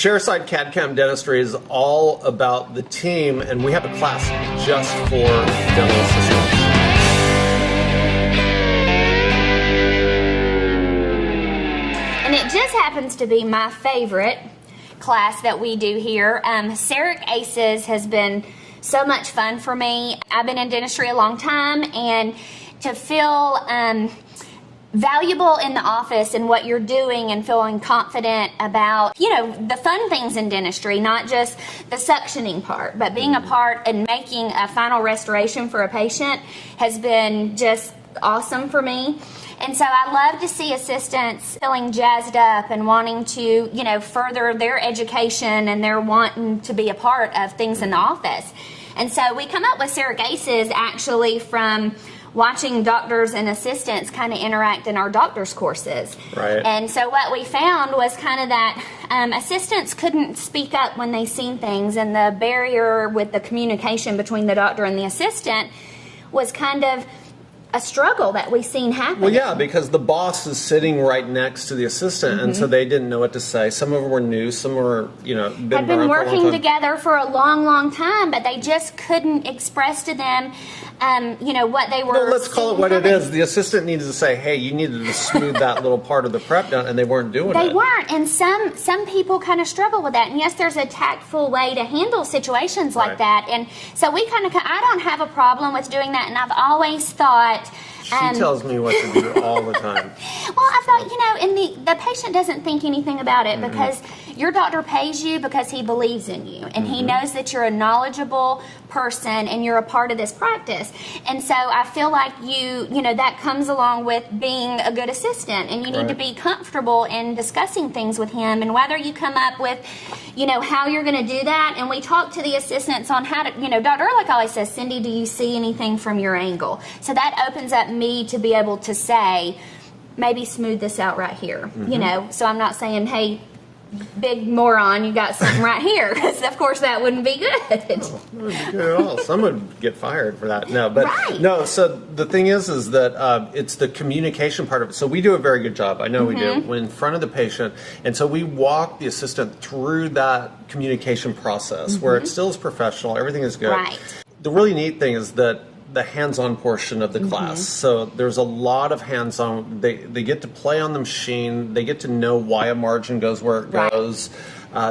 Chairside CAD/CAM Dentistry is all about the team, and we have a class just for dental assistants. And it just happens to be my favorite class that we do here. CEREC Aces has been so much fun for me. I've been in dentistry a long time, and to feel valuable in the office and what you're doing and feeling confident about, the fun things in dentistry, not just the suctioning part, but being a part and making a final restoration for a patient has been just awesome for me. And so I love to see assistants feeling jazzed up and wanting to, further their education, and they're wanting to be a part of things in the office. And so we come up with CEREC Aces actually from watching doctors and assistants kind of interact in our doctor's courses. Right. And so what we found was kind of that assistants couldn't speak up when they seen things, and the barrier with the communication between the doctor and the assistant was kind of a struggle that we've seen happen. Well, yeah, because the boss is sitting right next to the assistant, and so they didn't know what to say. Some of them were new, some were, had been working together for a long, long time, but they just couldn't express to them, what they were. Well, let's call it what it is. The assistant needed to say, "Hey, you needed to smooth that little part of the prep down," and they weren't doing it. They weren't, and some people kind of struggle with that. And yes, there's a tactful way to handle situations like that. And so I don't have a problem with doing that, and I've always thought. She tells me what to do all the time. Well, I thought, and the patient doesn't think anything about it because your doctor pays you because he believes in you, and he knows that you're a knowledgeable person and you're a part of this practice. And so I feel like that comes along with being a good assistant, and you need to be comfortable in discussing things with him, and whether you come up with, how you're going to do that. And we talk to the assistants on how to, Dr. Ehrlich always says, "Cindy, do you see anything from your angle?" So that opens up me to be able to say, maybe smooth this out right here, so I'm not saying, "Hey, big moron, you got something right here," because of course that wouldn't be good. No, that wouldn't be good at all. Someone would get fired for that. No, but no. So the thing is that it's the communication part of it. So we do a very good job. I know we do. We're in front of the patient, and so we walk the assistant through that communication process where it still is professional. Everything is good. Right. The really neat thing is that the hands-on portion of the class. So there's a lot of hands-on. They get to play on the machine. They get to know why a margin goes where it goes.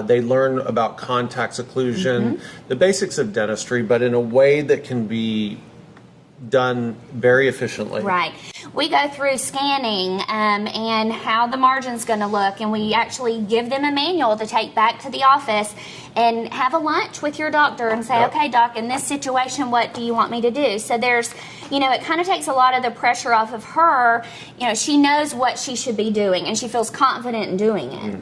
They learn about contact occlusion, the basics of dentistry, but in a way that can be done very efficiently. Right. We go through scanning and how the margin's going to look, and we actually give them a manual to take back to the office and have a lunch with your doctor and say, "Okay, doc, in this situation, what do you want me to do?" So there's, it kind of takes a lot of the pressure off of her. She knows what she should be doing, and she feels confident in doing it.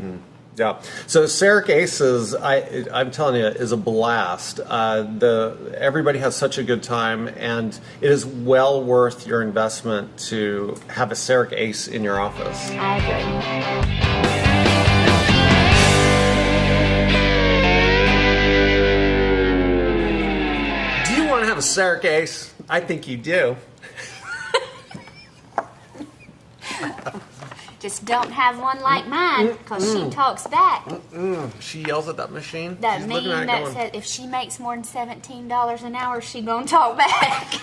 Yeah. So CEREC Aces, I'm telling you, is a blast. Everybody has such a good time, and it is well worth your investment to have a CEREC Ace in your office. I agree. Do you want to have a CEREC Ace? I think you do. Just don't have one like mine, because she talks back. She yells at that machine. That mean that said, if she makes more than $17 an hour, she gonna talk back.